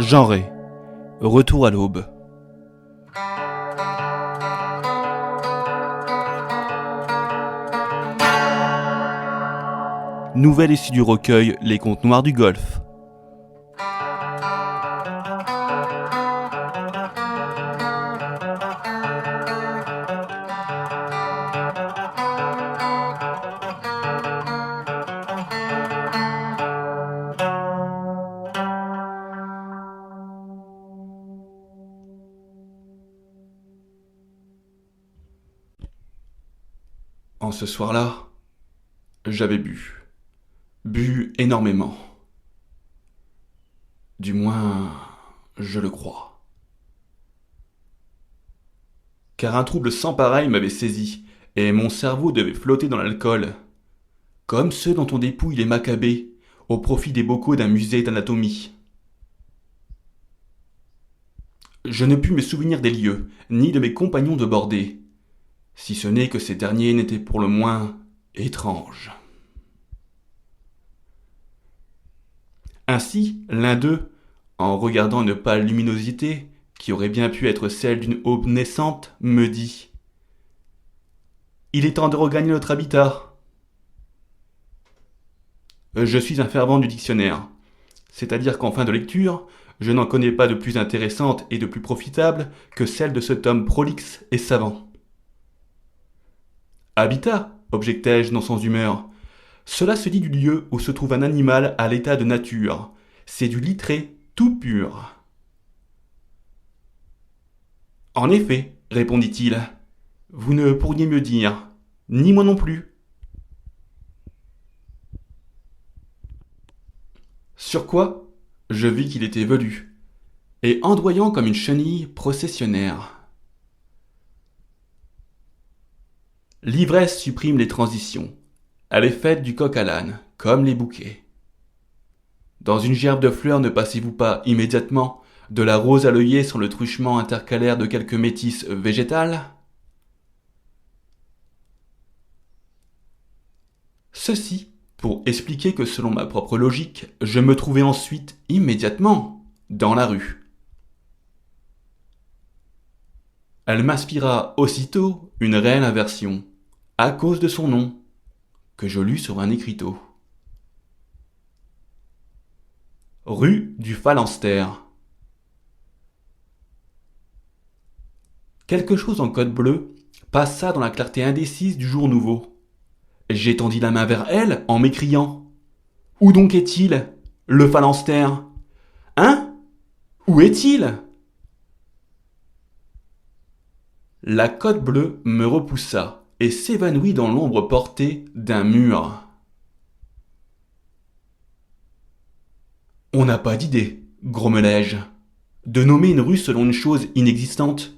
Genré. Retour à l'aube. Nouvelle issue du recueil Les Contes Noirs du Golfe. En ce soir-là, j'avais bu énormément. Du moins, je le crois. Car un trouble sans pareil m'avait saisi, et mon cerveau devait flotter dans l'alcool, comme ceux dont on dépouille les macabées au profit des bocaux d'un musée d'anatomie. Je ne pus me souvenir des lieux, ni de mes compagnons de bordée, si ce n'est que ces derniers n'étaient pour le moins étranges. Ainsi, l'un d'eux, en regardant une pâle luminosité, qui aurait bien pu être celle d'une aube naissante, me dit « Il est temps de regagner notre habitat. » Je suis un fervent du dictionnaire, c'est-à-dire qu'en fin de lecture, je n'en connais pas de plus intéressante et de plus profitable que celle de ce tome prolixe et savant. « Habitat » objectai-je non sans humeur. Cela se dit du lieu où se trouve un animal à l'état de nature. C'est du littré tout pur. En effet, répondit-il, vous ne pourriez mieux dire, ni moi non plus. Sur quoi, je vis qu'il était velu, et ondoyant comme une chenille processionnaire. L'ivresse supprime les transitions. Elle est faite du coq à l'âne, comme les bouquets. Dans une gerbe de fleurs ne passez-vous pas immédiatement de la rose à l'œillet sans le truchement intercalaire de quelques métisses végétales? Ceci pour expliquer que selon ma propre logique, je me trouvais ensuite immédiatement dans la rue. Elle m'inspira aussitôt une réelle aversion, à cause de son nom, que je lus sur un écriteau. Rue du Phalanstère. Quelque chose en code bleu passa dans la clarté indécise du jour nouveau. J'étendis la main vers elle en m'écriant « Où donc est-il, le Phalanstère? Hein? Où est-il » La cote bleue me repoussa et s'évanouit dans l'ombre portée d'un mur. « On n'a pas d'idée, grommelai-je, de nommer une rue selon une chose inexistante. »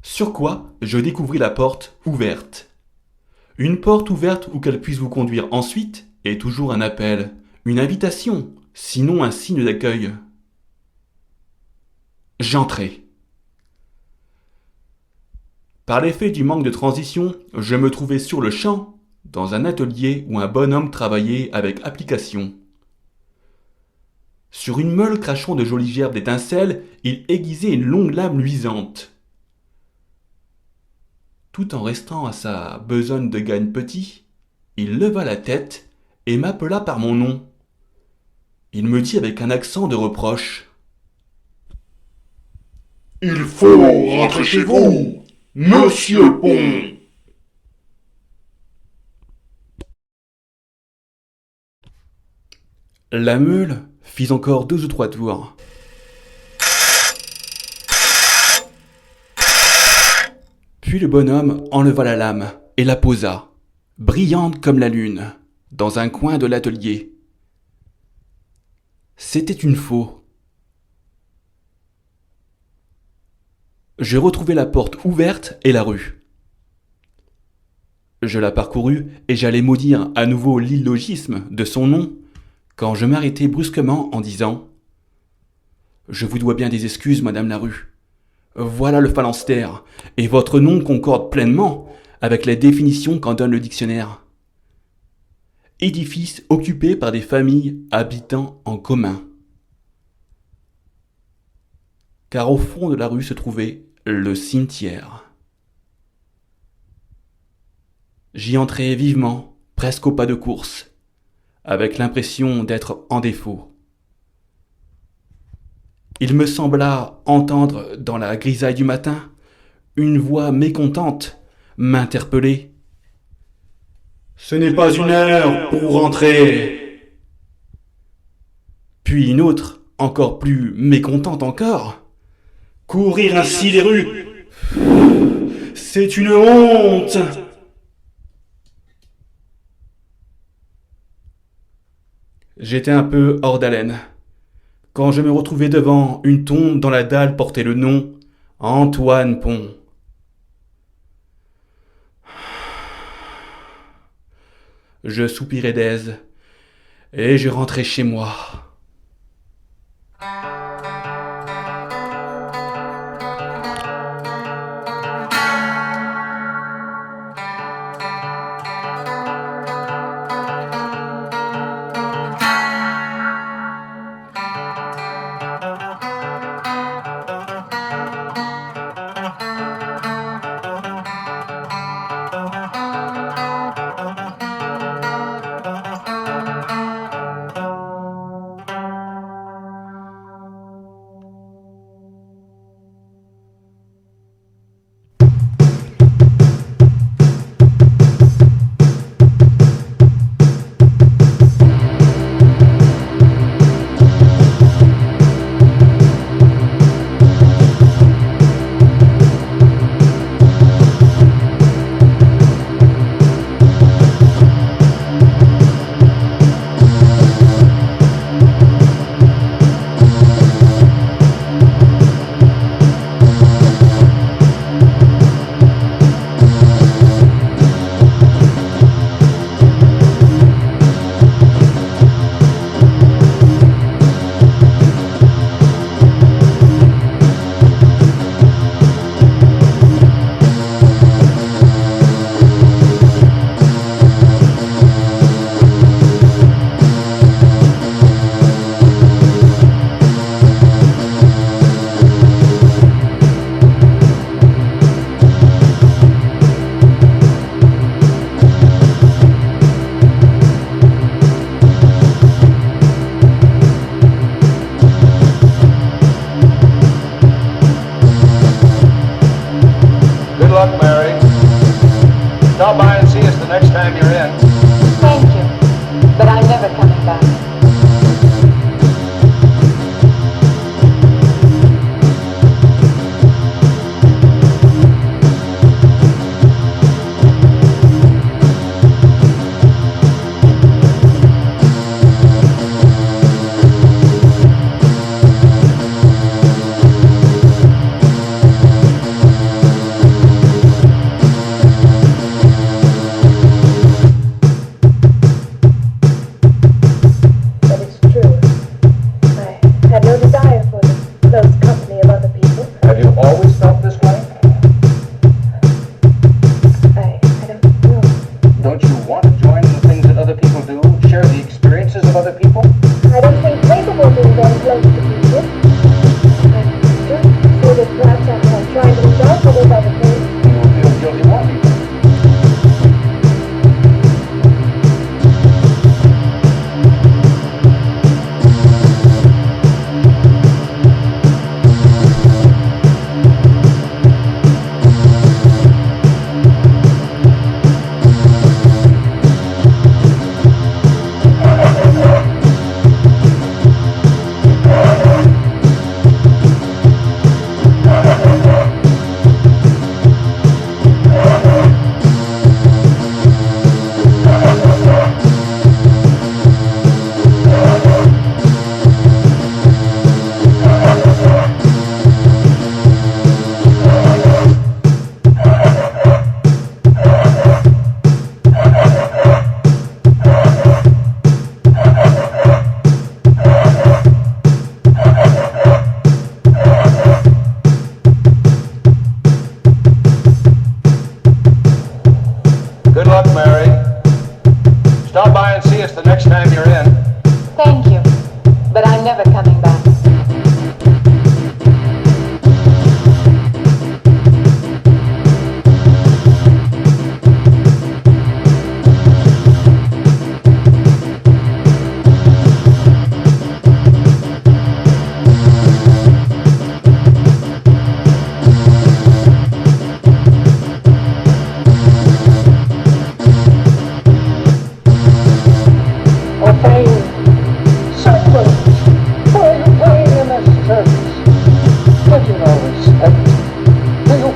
Sur quoi je découvris la porte ouverte. Une porte ouverte où qu'elle puisse vous conduire ensuite est toujours un appel, une invitation, sinon un signe d'accueil. J'entrai. Par l'effet du manque de transition, je me trouvais sur le champ, dans un atelier où un bonhomme travaillait avec application. Sur une meule crachant de jolies gerbes d'étincelles, il aiguisait une longue lame luisante. Tout en restant à sa besogne de gagne petit, il leva la tête et m'appela par mon nom. Il me dit avec un accent de reproche. « Il faut rentrer chez vous, Monsieur Pont !» La meule fit encore 2 ou 3 tours. Puis le bonhomme enleva la lame et la posa, brillante comme la lune, dans un coin de l'atelier. C'était une faux. Je retrouvai la porte ouverte et la rue. Je la parcourus et j'allais maudire à nouveau l'illogisme de son nom quand je m'arrêtai brusquement en disant « Je vous dois bien des excuses, Madame Larue. Voilà le Phalanstère, et votre nom concorde pleinement avec les définitions qu'en donne le dictionnaire. édifice occupé par des familles habitant en commun. Car au fond de la rue se trouvait le cimetière. J'y entrai vivement, presque au pas de course, avec l'impression d'être en défaut. Il me sembla entendre dans la grisaille du matin une voix mécontente m'interpeller. « Ce n'est pas une heure pour rentrer !» Puis une autre, encore plus mécontente encore. « Courir ainsi les rues, c'est une honte !» J'étais un peu hors d'haleine quand je me retrouvai devant une tombe dont la dalle portait le nom Antoine Pont. Je soupirai d'aise et je rentrai chez moi. luck, Mary. Stop by and see us the next time you're in. Thank you, but I'm never coming back.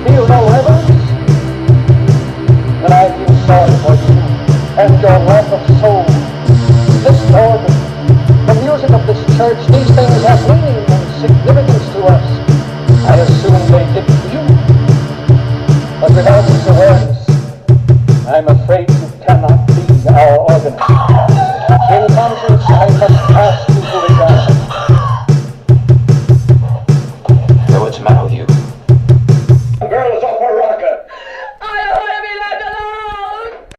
feel no heaven?